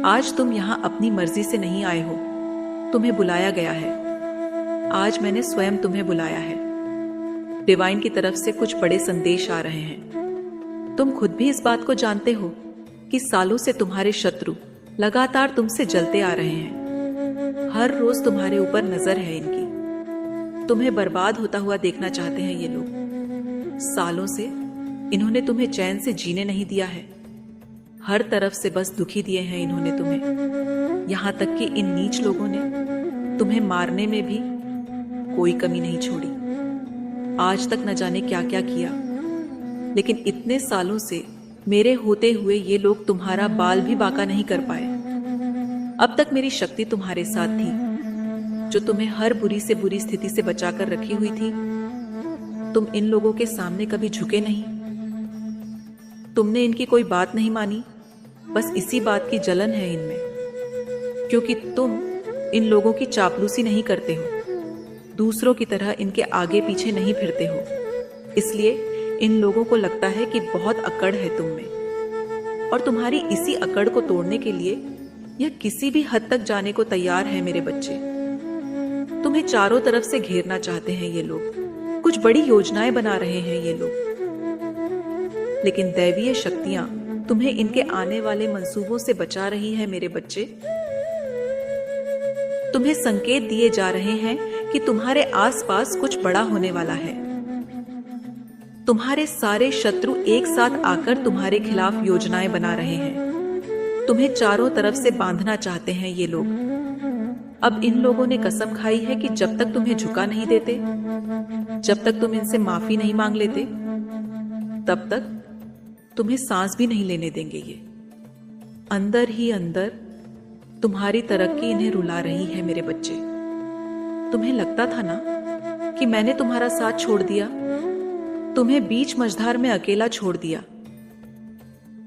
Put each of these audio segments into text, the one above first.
आज तुम यहाँ अपनी मर्जी से नहीं आए हो, तुम्हें बुलाया गया है। आज मैंने स्वयं तुम्हें बुलाया है। डिवाइन की तरफ से कुछ बड़े संदेश आ रहे हैं। तुम खुद भी इस बात को जानते हो कि सालों से तुम्हारे शत्रु लगातार तुमसे जलते आ रहे हैं। हर रोज तुम्हारे ऊपर नजर है इनकी। तुम्हें बर्बाद होता हुआ देखना चाहते हैं ये लोग। सालों से इन्होंने तुम्हें चैन से जीने नहीं दिया है। हर तरफ से बस दुखी दिए हैं इन्होंने तुम्हें। यहां तक कि इन नीच लोगों ने तुम्हें मारने में भी कोई कमी नहीं छोड़ी। आज तक न जाने क्या क्या किया, लेकिन इतने सालों से मेरे होते हुए ये लोग तुम्हारा बाल भी बांका नहीं कर पाए। अब तक मेरी शक्ति तुम्हारे साथ थी, जो तुम्हें हर बुरी से बुरी स्थिति से बचाकर रखी हुई थी। तुम इन लोगों के सामने कभी झुके नहीं। तुमने इनकी कोई बात नहीं मानी। बस इसी बात की जलन है इनमें, क्योंकि तुम इन लोगों की चापलूसी नहीं करते हो, दूसरों की तरह इनके आगे पीछे नहीं फिरते हो। इसलिए इन लोगों को लगता है कि बहुत अकड़ है तुम में, और तुम्हारी इसी अकड़ को तोड़ने के लिए यह किसी भी हद तक जाने को तैयार है मेरे बच्चे। तुम्हें चारों तरफ से घेरना चाहते हैं ये लोग। कुछ बड़ी योजनाएं बना रहे हैं ये लोग, लेकिन दैवीय शक्तियां तुम्हें इनके आने वाले मंसूबों से बचा रही है मेरे बच्चे। तुम्हें संकेत दिए जा रहे हैं कि तुम्हारे आसपास कुछ बड़ा होने वाला है। तुम्हारे सारे शत्रु एक साथ आकर तुम्हारे खिलाफ योजनाएं बना रहे हैं। तुम्हें चारों तरफ से बांधना चाहते हैं ये लोग। अब इन लोगों ने कसम खाई है कि जब तक तुम्हें झुका नहीं देते, जब तक तुम इनसे माफी नहीं मांग लेते, तब तक तुम्हें सांस भी नहीं लेने देंगे ये। अंदर ही अंदर तुम्हारी तरक्की इन्हें रुला रही है मेरे बच्चे। तुम्हें लगता था ना कि मैंने तुम्हारा साथ छोड़ दिया, तुम्हें बीच मझधार में अकेला छोड़ दिया।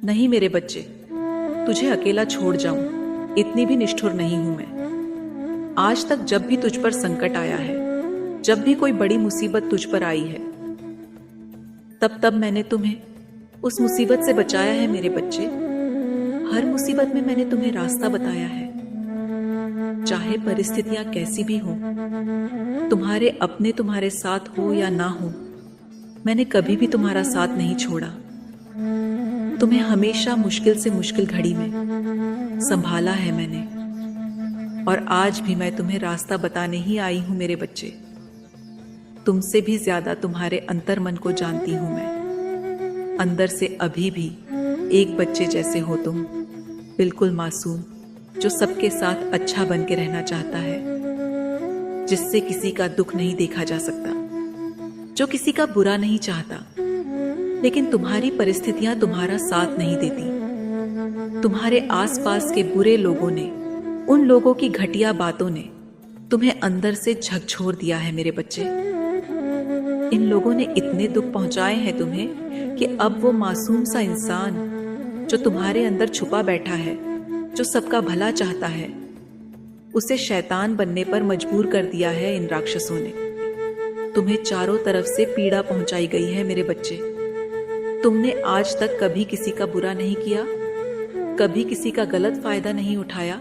नहीं मेरे बच्चे, तुझे अकेला छोड़ जाऊं इतनी भी निष्ठुर नहीं हूं मैं। आज तक जब भी तुझ पर संकट आया है, जब भी कोई बड़ी मुसीबत तुझ पर आई है, तब तब मैंने तुम्हें उस मुसीबत से बचाया है मेरे बच्चे। हर मुसीबत में मैंने तुम्हें रास्ता बताया है। चाहे परिस्थितियां कैसी भी हों, तुम्हारे अपने तुम्हारे साथ हो या ना हो, मैंने कभी भी तुम्हारा साथ नहीं छोड़ा। तुम्हें हमेशा मुश्किल से मुश्किल घड़ी में संभाला है मैंने, और आज भी मैं तुम्हें रास्ता बताने ही आई हूं मेरे बच्चे। तुमसे भी ज्यादा तुम्हारे अंतर्मन को जानती हूं मैं। अंदर से अभी भी एक बच्चे जैसे हो तुम, बिल्कुल मासूम, जो सबके साथ अच्छा बन के रहना चाहता है, जिससे किसी का दुख नहीं देखा जा सकता, जो किसी का बुरा नहीं चाहता। लेकिन तुम्हारी परिस्थितियां तुम्हारा साथ नहीं देती। तुम्हारे आसपास के बुरे लोगों ने, उन लोगों की घटिया बातों ने तुम्हें अंदर से झकझोर दिया है मेरे बच्चे। इन लोगों ने इतने दुख पहुंचाए हैं तुम्हें कि अब वो मासूम सा इंसान जो तुम्हारे अंदर छुपा बैठा है, जो सबका भला चाहता है, उसे शैतान बनने पर मजबूर कर दिया है इन राक्षसों ने। तुम्हें चारों तरफ से पीड़ा पहुंचाई गई है मेरे बच्चे। तुमने आज तक कभी किसी का बुरा नहीं किया, कभी किसी का गलत फायदा नहीं उठाया,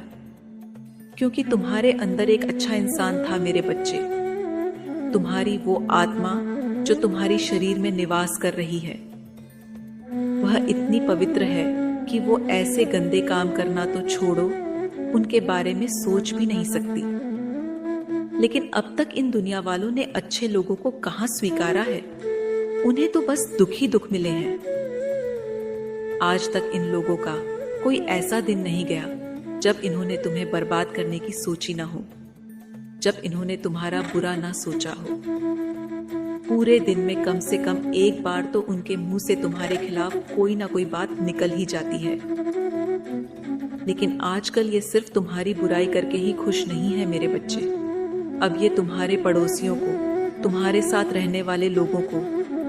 क्योंकि तुम्हारे अंदर एक अच्छा इंसान था मेरे बच्चे। तुम्हारी वो आत्मा जो तुम्हारी शरीर में निवास कर रही है, वह इतनी पवित्र है कि वो ऐसे गंदे काम करना तो छोड़ो, उनके बारे में सोच भी नहीं सकती। लेकिन अब तक इन दुनिया वालों ने अच्छे लोगों को कहां स्वीकारा है। उन्हें तो बस दुख ही दुख मिले हैं। आज तक इन लोगों का कोई ऐसा दिन नहीं गया जब इन्होंने तुम्हें बर्बाद करने की सोची ना हो, जब इन्होंने तुम्हारा बुरा ना सोचा हो। पूरे दिन में कम से कम एक बार तो उनके मुंह से तुम्हारे खिलाफ कोई ना कोई बात निकल ही जाती है। लेकिन आजकल ये सिर्फ तुम्हारी बुराई करके ही खुश नहीं है मेरे बच्चे। अब ये तुम्हारे पड़ोसियों को, तुम्हारे साथ रहने वाले लोगों को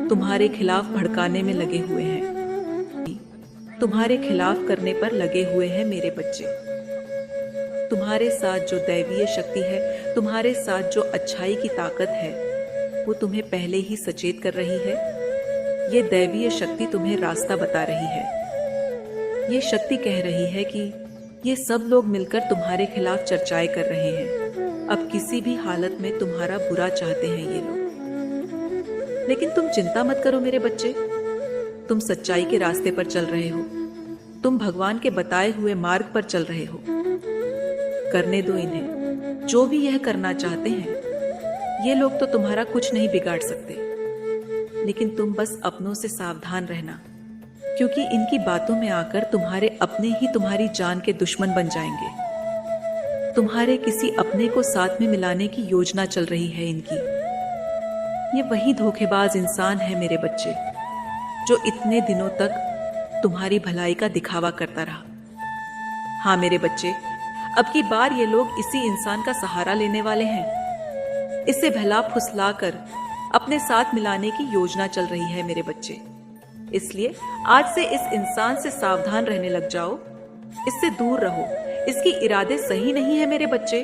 तुम्हारे खिलाफ भड़काने में लगे हुए हैं, तुम्हारे खिलाफ करने पर लगे हुए हैं मेरे बच्चे। तुम्हारे साथ जो दैवीय शक्ति है, तुम्हारे साथ जो अच्छाई की ताकत है, वो तुम्हें पहले ही सचेत कर रही है। ये दैवीय शक्ति तुम्हें रास्ता बता रही है। ये शक्ति कह रही है कि ये सब लोग मिलकर तुम्हारे खिलाफ चर्चाएं कर रहे हैं। अब किसी भी हालत में तुम्हारा बुरा चाहते हैं ये लोग। लेकिन तुम चिंता मत करो मेरे बच्चे, तुम सच्चाई के रास्ते पर चल रहे हो, तुम भगवान के बताए हुए मार्ग पर चल रहे हो। करने दो इन्हें, जो भी यह करना चाहते हैं। ये लोग तो तुम्हारा कुछ नहीं बिगाड़ सकते, लेकिन तुम बस अपनों से सावधान रहना, क्योंकि इनकी बातों में आकर तुम्हारे अपने ही तुम्हारी जान के दुश्मन बन जाएंगे। तुम्हारे किसी अपने को साथ में मिलाने की योजना चल रही है इनकी। ये वही धोखेबाज इंसान है मेरे बच्चे, जो इतने दिनों तक तुम्हारी भलाई का दिखावा करता रहा। हाँ मेरे बच्चे, अब की बार ये लोग इसी इंसान का सहारा लेने वाले हैं। इसे भला फुसलाकर अपने साथ मिलाने की योजना चल रही है मेरे बच्चे। इसलिए आज से इस इंसान से सावधान रहने लग जाओ, इससे दूर रहो। इसके इरादे सही नहीं है मेरे बच्चे।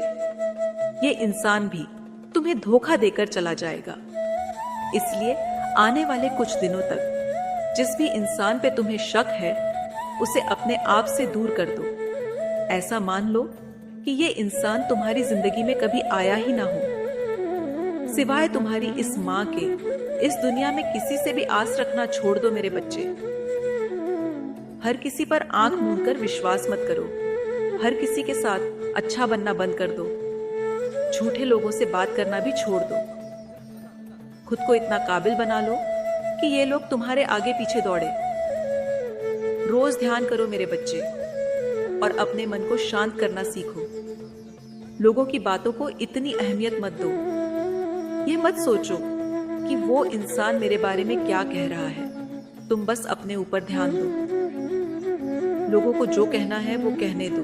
ये इंसान भी तुम्हें धोखा देकर चला जाएगा। इसलिए आने वाले कुछ दिनों तक जिस भी इंसान पे तुम्हें शक है, उसे अपने आप से दूर कर दो। ऐसा मान लो कि ये इंसान तुम्हारी जिंदगी में कभी आया ही ना हो। सिवाय तुम्हारी इस माँ के इस दुनिया में किसी से भी आस रखना छोड़ दो मेरे बच्चे। हर किसी पर आंख मूंद कर विश्वास मत करो। हर किसी के साथ अच्छा बनना बंद कर दो। झूठे लोगों से बात करना भी छोड़ दो। खुद को इतना काबिल बना लो कि ये लोग तुम्हारे आगे पीछे दौड़े। रोज ध्यान करो मेरे बच्चे, और अपने मन को शांत करना सीखो। लोगों की बातों को इतनी अहमियत मत दो। ये मत सोचो कि वो इंसान मेरे बारे में क्या कह रहा है। तुम बस अपने ऊपर ध्यान दो। लोगों को जो कहना है वो कहने दो।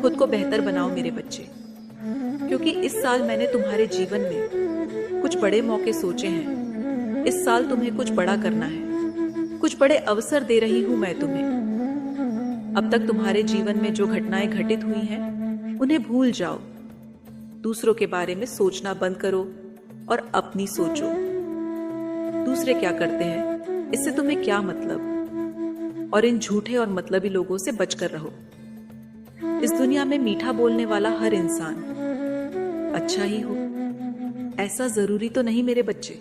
खुद को बेहतर बनाओ मेरे बच्चे, क्योंकि इस साल मैंने तुम्हारे जीवन में कुछ बड़े मौके सोचे हैं। इस साल तुम्हें कुछ बड़ा करना है। कुछ बड़े अवसर दे रही हूं मैं तुम्हें। अब तक तुम्हारे जीवन में जो घटनाएं घटित हुई हैं, उन्हें भूल जाओ। दूसरों के बारे में सोचना बंद करो और अपनी सोचो। दूसरे क्या करते हैं, इससे तुम्हें क्या मतलब। और इन झूठे और मतलबी लोगों से बचकर रहो। इस दुनिया में मीठा बोलने वाला हर इंसान अच्छा ही हो, ऐसा जरूरी तो नहीं मेरे बच्चे।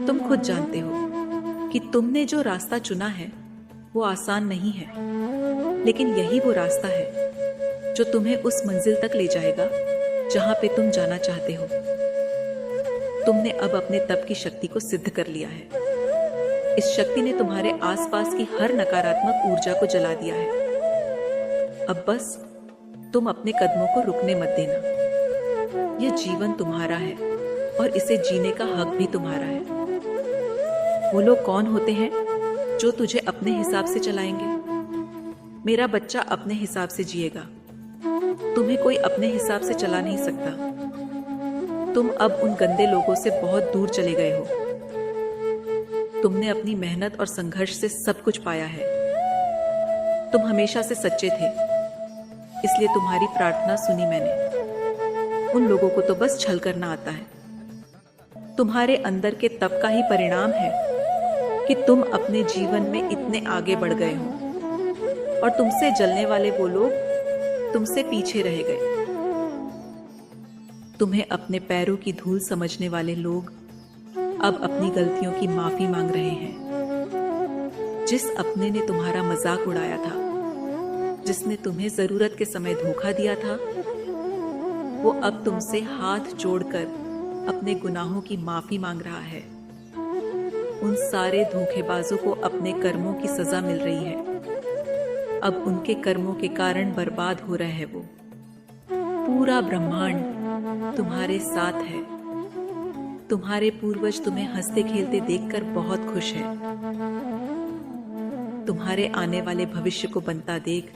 तुम खुद जानते हो कि तुमने जो रास्ता चुना है वो आसान नहीं है, लेकिन यही वो रास्ता है जो तुम्हें उस मंजिल तक ले जाएगा जहां पे तुम जाना चाहते हो। तुमने अब अपने तप की शक्ति को सिद्ध कर लिया है। इस शक्ति ने तुम्हारे आसपास की हर नकारात्मक ऊर्जा को जला दिया है। अब बस तुम अपने कदमों को रुकने मत देना। यह जीवन तुम्हारा है और इसे जीने का हक भी तुम्हारा है। वो लोग कौन होते हैं जो तुझे अपने हिसाब से चलाएंगे? मेरा बच्चा अपने हिसाब से जिएगा। तुम्हें कोई अपने हिसाब से चला नहीं सकता। तुम अब उन गंदे लोगों से बहुत दूर चले गए हो। तुमने अपनी मेहनत और संघर्ष से सब कुछ पाया है। तुम हमेशा से सच्चे थे, इसलिए तुम्हारी प्रार्थना सुनी मैंने। उन लोगों को तो बस छल करना आता है। तुम्हारे अंदर के तप का ही परिणाम है कि तुम अपने जीवन में इतने आगे बढ़ गए हो, और तुमसे जलने वाले वो लोग तुमसे पीछे रह गए। तुम्हें अपने पैरों की धूल समझने वाले लोग अब अपनी गलतियों की माफी मांग रहे हैं। जिस अपने ने तुम्हारा मजाक उड़ाया था, जिसने तुम्हें जरूरत के समय धोखा दिया था, वो अब तुमसे हाथ जोड़कर अपने गुनाहों की माफी मांग रहा है। उन सारे धोखेबाजों को अपने कर्मों की सजा मिल रही है। अब उनके कर्मों के कारण बर्बाद हो रहे हैं वो। पूरा ब्रह्मांड तुम्हारे साथ है। तुम्हारे पूर्वज तुम्हें हंसते खेलते देखकर बहुत खुश है। तुम्हारे आने वाले भविष्य को बनता देख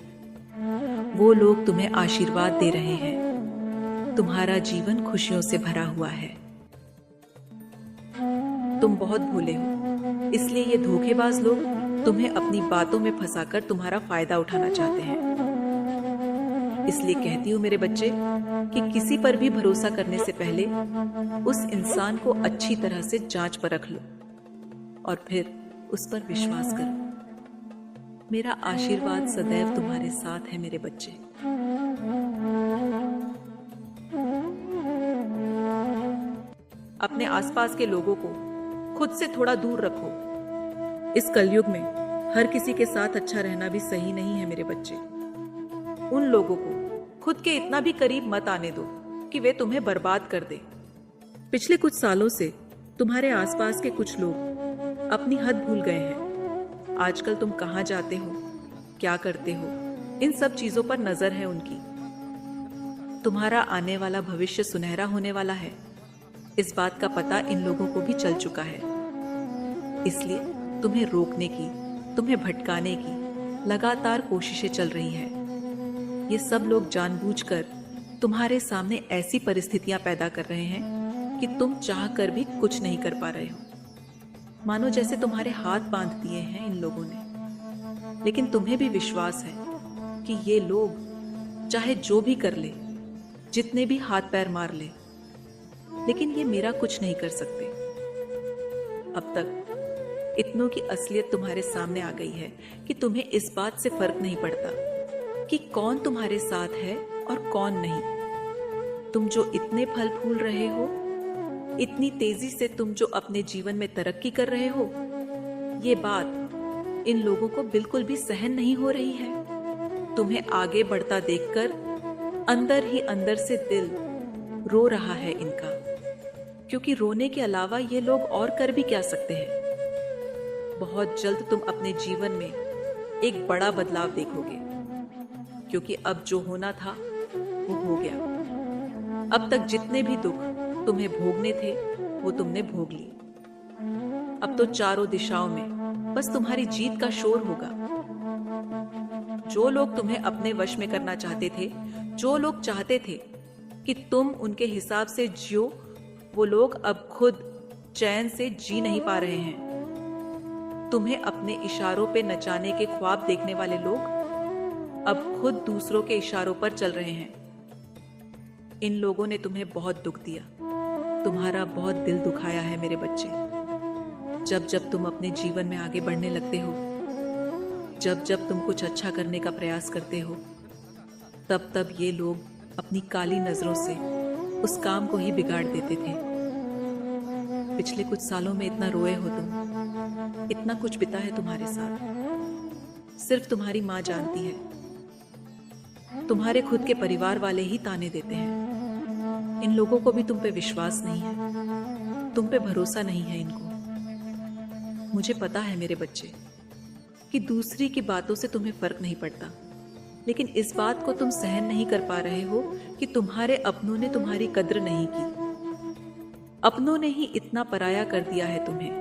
वो लोग तुम्हें आशीर्वाद दे रहे हैं। तुम्हारा जीवन खुशियों से भरा हुआ है। तुम बहुत भोले हो, इसलिए ये धोखेबाज लोग तुम्हें अपनी बातों में फंसाकर तुम्हारा फायदा उठाना चाहते हैं। इसलिए कहती हूँ मेरे बच्चे कि किसी पर भी भरोसा करने से पहले उस इंसान को अच्छी तरह से जांच परख लो और फिर उस पर विश्वास करो। मेरा आशीर्वाद सदैव तुम्हारे साथ है मेरे बच्चे। अपने आसपास के लोगों को खुद से थोड़ा दूर रखो। इस कलयुग में हर किसी के साथ अच्छा रहना भी सही नहीं है मेरे बच्चे। उन लोगों को खुद के इतना भी करीब मत आने दो कि वे तुम्हें बर्बाद कर दे। पिछले कुछ सालों से तुम्हारे आसपास के कुछ लोग अपनी हद भूल गए हैं। आजकल तुम कहाँ जाते हो, क्या करते हो, इन सब चीजों पर नजर है उनकी। तुम्हारा आने वाला भविष्य सुनहरा होने वाला है, इस बात का पता इन लोगों को भी चल चुका है। इसलिए तुम्हें रोकने की, तुम्हें भटकाने की लगातार कोशिशें चल रही है। ये सब लोग जानबूझकर तुम्हारे सामने ऐसी परिस्थितियां पैदा कर रहे हैं कि तुम चाहकर भी कुछ नहीं कर पा रहे हो। मानो जैसे तुम्हारे हाथ बांध दिए हैं इन लोगों ने। लेकिन तुम्हें भी विश्वास है कि ये लोग चाहे जो भी कर ले, जितने भी हाथ पैर मार ले, लेकिन ये मेरा कुछ नहीं कर सकते। अब तक इतनों की असलियत तुम्हारे सामने आ गई है कि तुम्हें इस बात से फर्क नहीं पड़ता कि कौन तुम्हारे साथ है और कौन नहीं। तुम जो इतने फल फूल रहे हो, इतनी तेजी से तुम जो अपने जीवन में तरक्की कर रहे हो, ये बात इन लोगों को बिल्कुल भी सहन नहीं हो रही है। तुम्हें आगे बढ़ता देखकर अंदर ही अंदर से दिल रो रहा है इनका, क्योंकि रोने के अलावा ये लोग और कर भी क्या सकते हैं। बहुत जल्द तुम अपने जीवन में एक बड़ा बदलाव देखोगे, क्योंकि अब जो होना था वो हो गया। अब तक जितने भी दुख तुम्हें भोगने थे वो तुमने भोग लिए। अब तो चारों दिशाओं में बस तुम्हारी जीत का शोर होगा। जो लोग तुम्हें अपने वश में करना चाहते थे, जो लोग चाहते थे कि तुम उनके हिसाब से जियो, वो लोग अब खुद चैन से जी नहीं पा रहे हैं। तुम्हें अपने इशारों पे नचाने के ख्वाब देखने वाले लोग अब खुद दूसरों के इशारों पर चल रहे हैं। इन लोगों ने तुम्हें बहुत दुख दिया, तुम्हारा बहुत दिल दुखाया है मेरे बच्चे। जब जब तुम अपने जीवन में आगे बढ़ने लगते हो, जब जब तुम कुछ अच्छा करने का प्रयास करते हो, तब तब ये लोग अपनी काली नजरों से उस काम को ही बिगाड़ देते थे। पिछले कुछ सालों में इतना रोए हो तुम, इतना कुछ बिता है तुम्हारे साथ, सिर्फ तुम्हारी माँ जानती है। तुम्हारे खुद के परिवार वाले ही ताने देते हैं। इन लोगों को भी तुम पे विश्वास नहीं है, तुम पे भरोसा नहीं है इनको। मुझे पता है मेरे बच्चे कि दूसरी की बातों से तुम्हें फर्क नहीं पड़ता, लेकिन इस बात को तुम सहन नहीं कर पा रहे हो कि तुम्हारे अपनों ने तुम्हारी कद्र नहीं की। अपनों ने ही इतना पराया कर दिया है तुम्हें।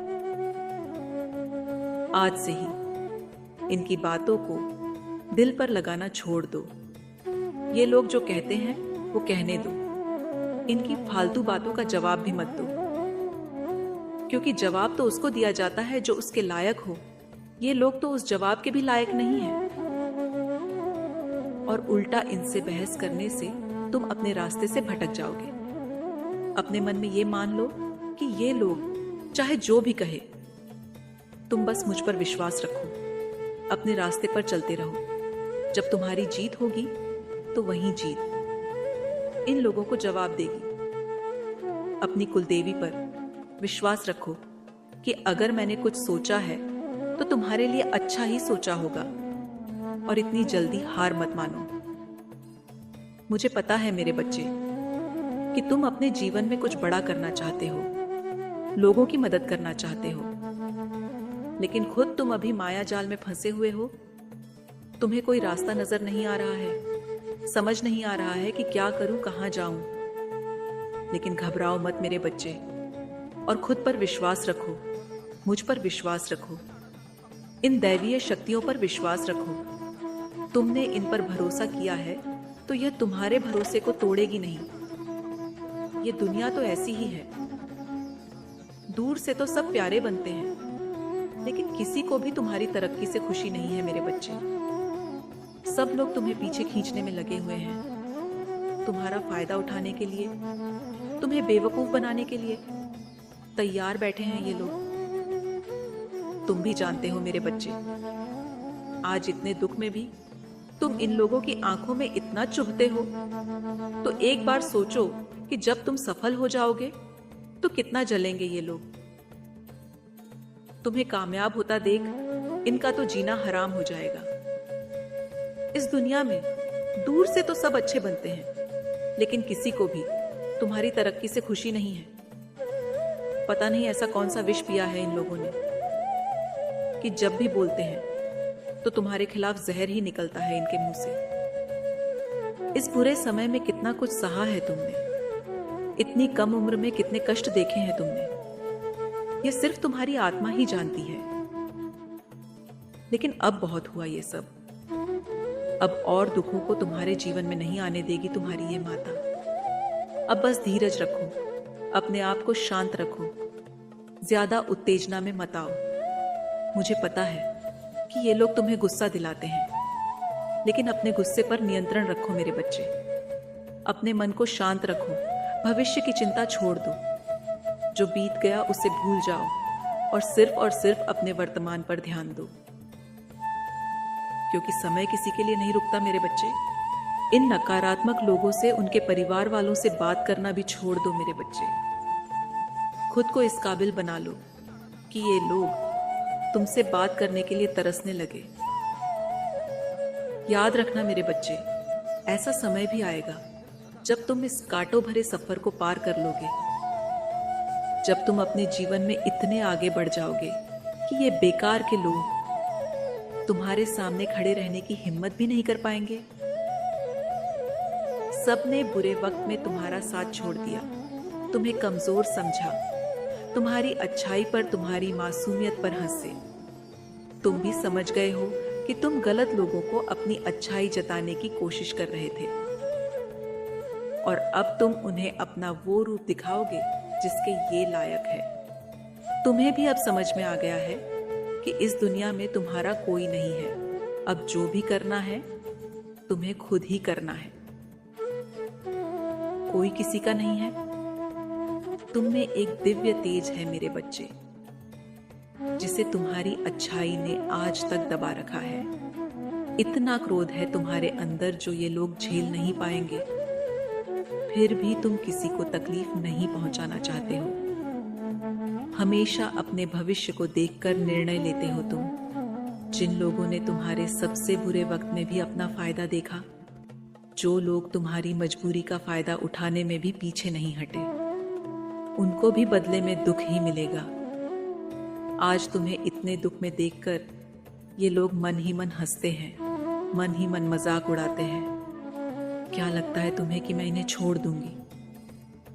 आज से ही इनकी बातों को दिल पर लगाना छोड़ दो। ये लोग जो कहते हैं वो कहने दो। इनकी फालतू बातों का जवाब भी मत दो, क्योंकि जवाब तो उसको दिया जाता है जो उसके लायक हो। ये लोग तो उस जवाब के भी लायक नहीं हैं। और उल्टा इनसे बहस करने से तुम अपने रास्ते से भटक जाओगे। अपने मन में ये मान लो कि ये लोग चाहे जो भी कहे, तुम बस मुझ पर विश्वास रखो, अपने रास्ते पर चलते रहो। जब तुम्हारी जीत होगी तो वही जीत इन लोगों को जवाब देगी। अपनी कुलदेवी पर विश्वास रखो कि अगर मैंने कुछ सोचा है तो तुम्हारे लिए अच्छा ही सोचा होगा, और इतनी जल्दी हार मत मानो। मुझे पता है मेरे बच्चे कि तुम अपने जीवन में कुछ बड़ा करना चाहते हो, लोगों की मदद करना चाहते हो, लेकिन खुद तुम अभी माया जाल में फंसे हुए हो। तुम्हें कोई रास्ता नजर नहीं आ रहा है, समझ नहीं आ रहा है कि क्या करूं, कहां जाऊं। लेकिन घबराओ मत मेरे बच्चे, और खुद पर विश्वास रखो, मुझ पर विश्वास रखो, इन दैवीय शक्तियों पर विश्वास रखो। तुमने इन पर भरोसा किया है तो यह तुम्हारे भरोसे को तोड़ेगी नहीं। ये दुनिया तो ऐसी ही है, दूर से तो सब प्यारे बनते हैं, लेकिन किसी को भी तुम्हारी तरक्की से खुशी नहीं है मेरे बच्चे। सब लोग तुम्हें पीछे खींचने में लगे हुए हैं, तुम्हारा फायदा उठाने के लिए, तुम्हें बेवकूफ बनाने के लिए तैयार बैठे हैं ये लोग। तुम भी जानते हो मेरे बच्चे, आज इतने दुख में भी तुम इन लोगों की आंखों में इतना चुभते हो, तो एक बार सोचो कि जब तुम सफल हो जाओगे तो कितना जलेंगे ये लोग। तुम्हें कामयाब होता देख इनका तो जीना हराम हो जाएगा। इस दुनिया में दूर से तो सब अच्छे बनते हैं, लेकिन किसी को भी तुम्हारी तरक्की से खुशी नहीं है। पता नहीं ऐसा कौन सा विष पिया है इन लोगों ने कि जब भी बोलते हैं तो तुम्हारे खिलाफ जहर ही निकलता है इनके मुंह से। इस बुरे समय में कितना कुछ सहा है तुमने, इतनी कम उम्र में कितने कष्ट देखे हैं तुमने, ये सिर्फ तुम्हारी आत्मा ही जानती है। लेकिन अब बहुत हुआ ये सब। अब और दुखों को तुम्हारे जीवन में नहीं आने देगी तुम्हारी ये माता। अब बस धीरज रखो, अपने आप को शांत रखो, ज्यादा उत्तेजना में मत आओ। मुझे पता है कि ये लोग तुम्हें गुस्सा दिलाते हैं, लेकिन अपने गुस्से पर नियंत्रण रखो मेरे बच्चे। अपने मन को शांत रखो, भविष्य की चिंता छोड़ दो। जो बीत गया उसे भूल जाओ और सिर्फ अपने वर्तमान पर ध्यान दो, क्योंकि समय किसी के लिए नहीं रुकता मेरे बच्चे। इन नकारात्मक लोगों से, उनके परिवार वालों से बात करना भी छोड़ दो मेरे बच्चे। खुद को इस काबिल बना लो कि ये लोग तुमसे बात करने के लिए तरसने लगे। याद रखना मेरे बच्चे, ऐसा समय भी आएगा जब तुम इस कांटों भरे सफर को पार कर लोगे, जब तुम अपने जीवन में इतने आगे बढ़ जाओगे कि ये बेकार के लोग तुम्हारे सामने खड़े रहने की हिम्मत भी नहीं कर पाएंगे। सबने बुरे वक्त में तुम्हारा साथ छोड़ दिया, तुम्हें कमजोर समझा, तुम्हारी अच्छाई पर, तुम्हारी मासूमियत पर हंसे। तुम भी समझ गए हो कि तुम गलत लोगों को अपनी अच्छाई जताने की कोशिश कर रहे थे, और अब तुम उन्हें अपना वो रूप दिखाओगे जिसके ये लायक है। तुम्हें भी अब समझ में आ गया है कि इस दुनिया में तुम्हारा कोई नहीं है। अब जो भी करना है तुम्हें खुद ही करना है, कोई किसी का नहीं है। तुम में एक दिव्य तेज है मेरे बच्चे, जिसे तुम्हारी अच्छाई ने आज तक दबा रखा है। इतना क्रोध है तुम्हारे अंदर जो ये लोग झेल नहीं पाएंगे। फिर भी तुम किसी को तकलीफ नहीं पहुंचाना चाहते हो। हमेशा अपने भविष्य को देखकर निर्णय लेते हो तुम। जिन लोगों ने तुम्हारे सबसे बुरे वक्त में भी अपना फायदा देखा, जो लोग तुम्हारी मजबूरी का फायदा उठाने में भी पीछे नहीं हटे, उनको भी बदले में दुख ही मिलेगा। आज तुम्हें इतने दुख में देखकर ये लोग मन ही मन हंसते हैं, मन ही मन मजाक उड़ाते हैं। क्या लगता है तुम्हें कि मैं इन्हें छोड़ दूंगी?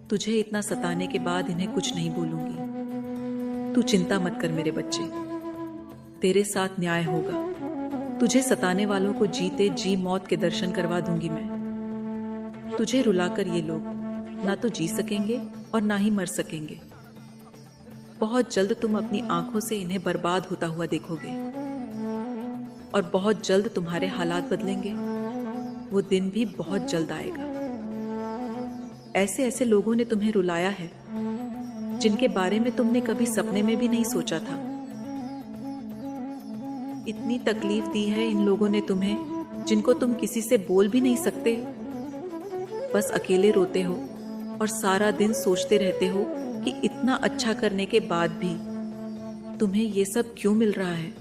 तुझे इतना सताने के बाद इन्हें कुछ नहीं बोलूंगी। तू चिंता मत कर मेरे बच्चे, तेरे साथ न्याय होगा। तुझे सताने वालों को जीते जी मौत के दर्शन करवा दूंगी मैं। तुझे रुलाकर ये लोग ना तो जी सकेंगे और ना ही मर सकेंगे। बहुत जल्द तुम अपनी आंखों से इन्हें बर्बाद होता हुआ देखोगे, और बहुत जल्द तुम्हारे हालात बदलेंगे। वो दिन भी बहुत जल्द आएगा। ऐसे ऐसे लोगों ने तुम्हें रुलाया है जिनके बारे में तुमने कभी सपने में भी नहीं सोचा था। इतनी तकलीफ दी है इन लोगों ने तुम्हें, जिनको तुम किसी से बोल भी नहीं सकते। बस अकेले रोते हो और सारा दिन सोचते रहते हो कि इतना अच्छा करने के बाद भी तुम्हें ये सब क्यों मिल रहा है,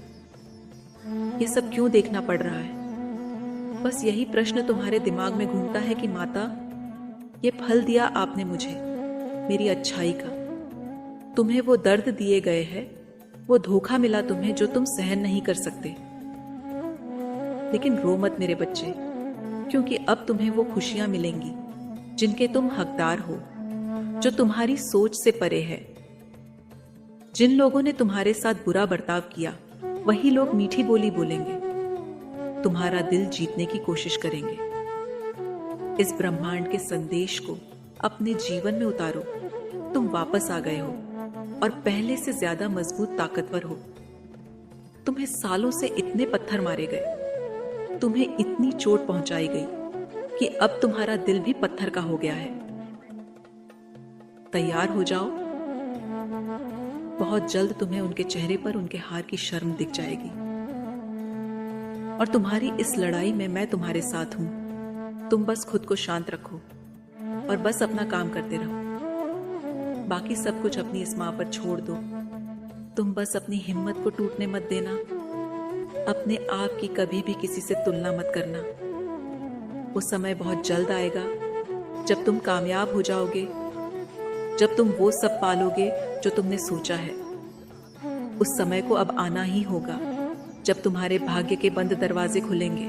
ये सब क्यों देखना पड़ रहा है। बस यही प्रश्न तुम्हारे दिमाग में घूमता है कि माता, ये फल दिया आपने मुझे मेरी अच्छाई का। तुम्हें वो दर्द दिए गए हैं, वो धोखा मिला तुम्हें जो तुम सहन नहीं कर सकते। लेकिन रो मत मेरे बच्चे, क्योंकि अब तुम्हें वो खुशियां मिलेंगी जिनके तुम हकदार हो, जो तुम्हारी सोच से परे है। जिन लोगों ने तुम्हारे साथ बुरा बर्ताव किया, वही लोग मीठी बोली बोलेंगे, तुम्हारा दिल जीतने की कोशिश करेंगे। इस ब्रह्मांड के संदेश को अपने जीवन में उतारो। तुम वापस आ गए हो और पहले से ज्यादा मजबूत, ताकतवर हो। तुम्हें सालों से इतने पत्थर मारे गए, तुम्हें इतनी चोट पहुंचाई गई कि अब तुम्हारा दिल भी पत्थर का हो गया है। तैयार हो जाओ, बहुत जल्द तुम्हें उनके चेहरे पर उनके हार की शर्म दिख जाएगी। और तुम्हारी इस लड़ाई में मैं तुम्हारे साथ हूं। तुम बस खुद को शांत रखो और बस अपना काम करते रहो। बाकी सब कुछ अपनी इस मां पर छोड़ दो। तुम बस अपनी हिम्मत को टूटने मत देना। अपने आप की कभी भी किसी से तुलना मत करना। वो समय बहुत जल्द आएगा जब तुम कामयाब हो जाओगे, जब तुम वो सब पालोगे जो तुमने सोचा है। उस समय को अब आना ही होगा जब तुम्हारे भाग्य के बंद दरवाजे खुलेंगे,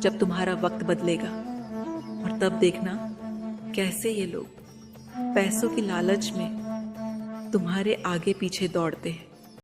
जब तुम्हारा वक्त बदलेगा। और तब देखना कैसे ये लोग पैसों की लालच में तुम्हारे आगे पीछे दौड़ते हैं।